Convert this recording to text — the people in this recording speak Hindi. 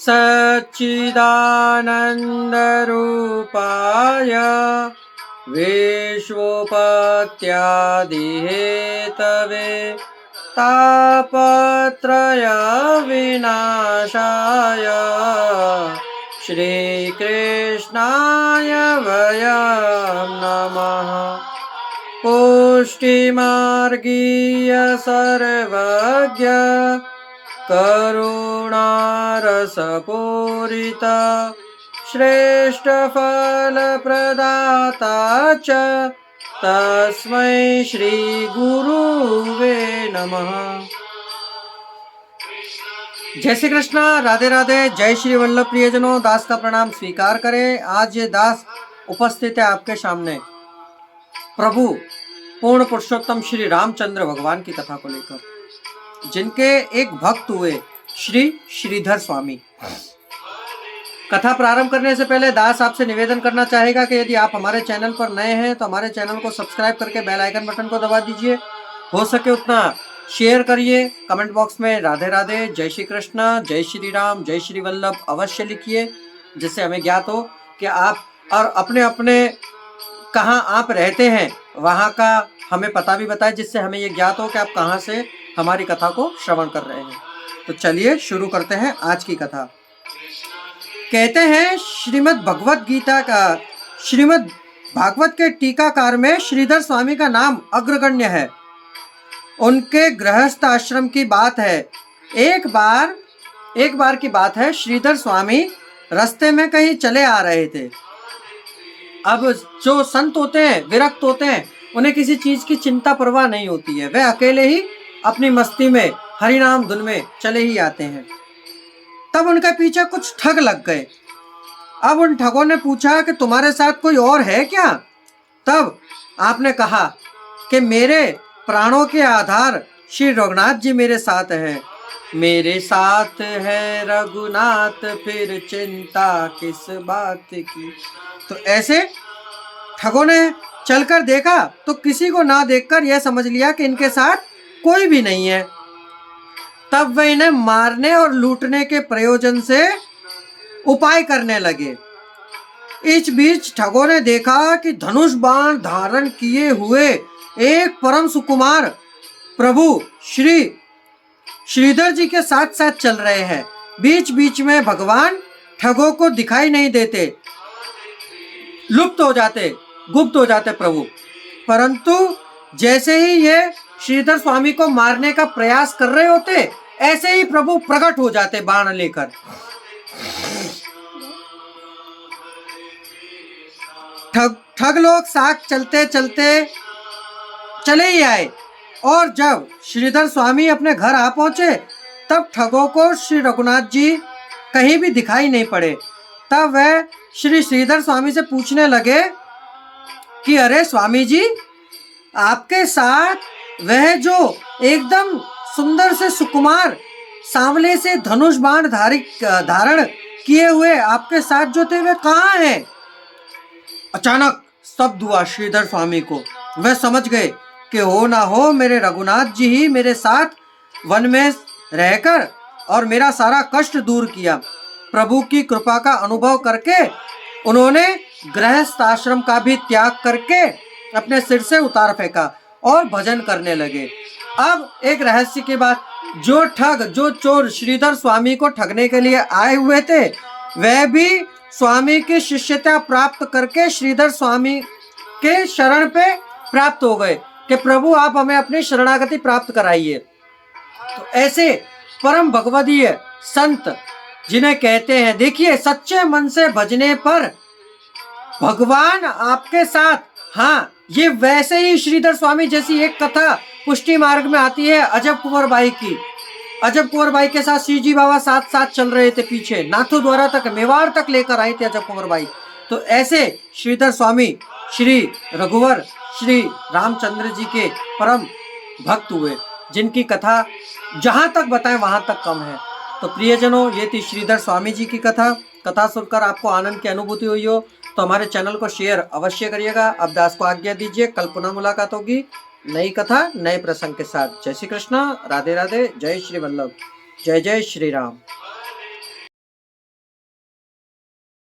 सच्चिदानन्दरूपाय विश्वोपत्यादिहेतवे तापत्रय विनाशाय श्रीकृष्णाय वयं नमः। पुष्टिमार्गीय सर्वज्ञ करुणारसपूरित श्रेष्ठ फलप्रदाता च तस्मै श्री गुरुवे नमः। जय श्री कृष्ण, राधे राधे, जय श्री वल्लभ प्रियजनों। दास का प्रणाम स्वीकार करें। आज ये दास उपस्थित है आपके सामने प्रभु पूर्ण पुरुषोत्तम श्री रामचंद्र भगवान की कथा को लेकर, जिनके एक भक्त हुए श्री श्रीधर स्वामी। कथा प्रारंभ करने से पहले दास आपसे निवेदन करना चाहेगा कि यदि आप हमारे चैनल पर नए हैं तो हमारे चैनल को सब्सक्राइब करके बेल आइकन बटन को दबा दीजिए। हो सके उतना शेयर करिए। कमेंट बॉक्स में राधे राधे, जय श्री कृष्ण, जय श्री राम, जय श्री वल्लभ अवश्य लिखिए, जिससे हमें ज्ञात हो कि आप और अपने अपने कहाँ आप रहते हैं वहाँ का हमें पता भी बताएं, जिससे हमें ये ज्ञात हो कि आप कहाँ से हमारी कथा को श्रवण कर रहे हैं। तो चलिए शुरू करते हैं आज की कथा। कहते हैं श्रीमद् भागवत के टीकाकार में श्रीधर स्वामी का नाम अग्रगण्य है। उनके गृहस्थ आश्रम की बात है। एक बार की बात है, श्रीधर स्वामी रास्ते में कहीं चले आ रहे थे। अब जो संत होते हैं, विरक्त होते हैं, उन्हें किसी चीज की चिंता परवाह नहीं होती है। वे अकेले ही अपनी मस्ती में हरिनाम धुन में चले ही आते हैं। तब उनके पीछे कुछ ठग लग गए। अब उन ठगों ने पूछा कि तुम्हारे साथ कोई और है क्या? तब आपने कहा कि मेरे प्राणों के आधार श्री रघुनाथ जी मेरे साथ है। मेरे साथ है रघुनाथ, फिर चिंता किस बात की। तो ऐसे ठगों ने चलकर देखा तो किसी को ना देखकर यह समझ लिया कि इनके साथ कोई भी नहीं है। तब वे इन्हें मारने और लूटने के प्रयोजन से उपाय करने लगे। इस बीच ठगों ने देखा कि धनुष बाण धारण किए हुए एक परम सुकुमार प्रभु श्री श्रीधर जी के साथ साथ चल रहे हैं। बीच बीच में भगवान ठगों को दिखाई नहीं देते, गुप्त हो जाते प्रभु। परंतु जैसे ही ये श्रीधर स्वामी को मारने का प्रयास कर रहे होते, ऐसे ही प्रभु प्रकट हो जाते बाण लेकर। ठग लोग साथ चलते चलते चले ही आए, और जब श्रीधर स्वामी अपने घर आ पहुंचे तब ठगों को श्री रघुनाथ जी कहीं भी दिखाई नहीं पड़े। तब वह श्री श्रीधर स्वामी से पूछने लगे कि अरे स्वामी जी, आपके साथ वह जो एकदम सुंदर से सुकुमार सांवले से धनुष बाण धारण किए हुए आपके साथ जो थे, वे कहाँ हैं? अचानक शब्द हुआ श्रीधर स्वामी को। वह समझ गए कि हो ना हो मेरे रघुनाथ जी ही मेरे साथ वन में रहकर और मेरा सारा कष्ट दूर किया। प्रभु की कृपा का अनुभव करके उन्होंने गृहस्थ आश्रम का भी त्याग करके अपने सिर से उतार फेंका और भजन करने लगे। अब एक रहस्य की बात, जो चोर श्रीधर स्वामी को ठगने के लिए आए हुए थे, वह भी स्वामी की शिष्यता प्राप्त करके श्रीधर स्वामी के शरण पे प्राप्त हो गए कि प्रभु आप हमें अपनी शरणागति प्राप्त कराइए। तो ऐसे परम भगवदीय संत जिन्हें कहते हैं, देखिए सच्चे मन से भजने पर भगवान आपके साथ। हाँ, ये वैसे ही श्रीधर स्वामी जैसी एक कथा पुष्टि मार्ग में आती है अजब कुंवर बाई की। अजब कुंवर बाई के साथ श्री जी बाबा साथ साथ चल रहे थे, पीछे नाथू द्वारा तक मेवाड़ तक लेकर आई थी अजब कुंवर बाई। तो ऐसे श्रीधर स्वामी श्री रघुवर श्री रामचंद्र जी के परम भक्त हुए, जिनकी कथा जहाँ तक बताएं वहाँ तक कम है। तो प्रियजनों, ये थी श्रीधर स्वामी जी की कथा सुनकर आपको आनंद की अनुभूति हुई हो तो हमारे चैनल को शेयर अवश्य करिएगा। अब दास को आज्ञा दीजिए, कल पुनः मुलाकात होगी नई कथा नए प्रसंग के साथ। जय श्री कृष्ण, राधे राधे, जय श्री वल्लभ, जय जय श्री राम।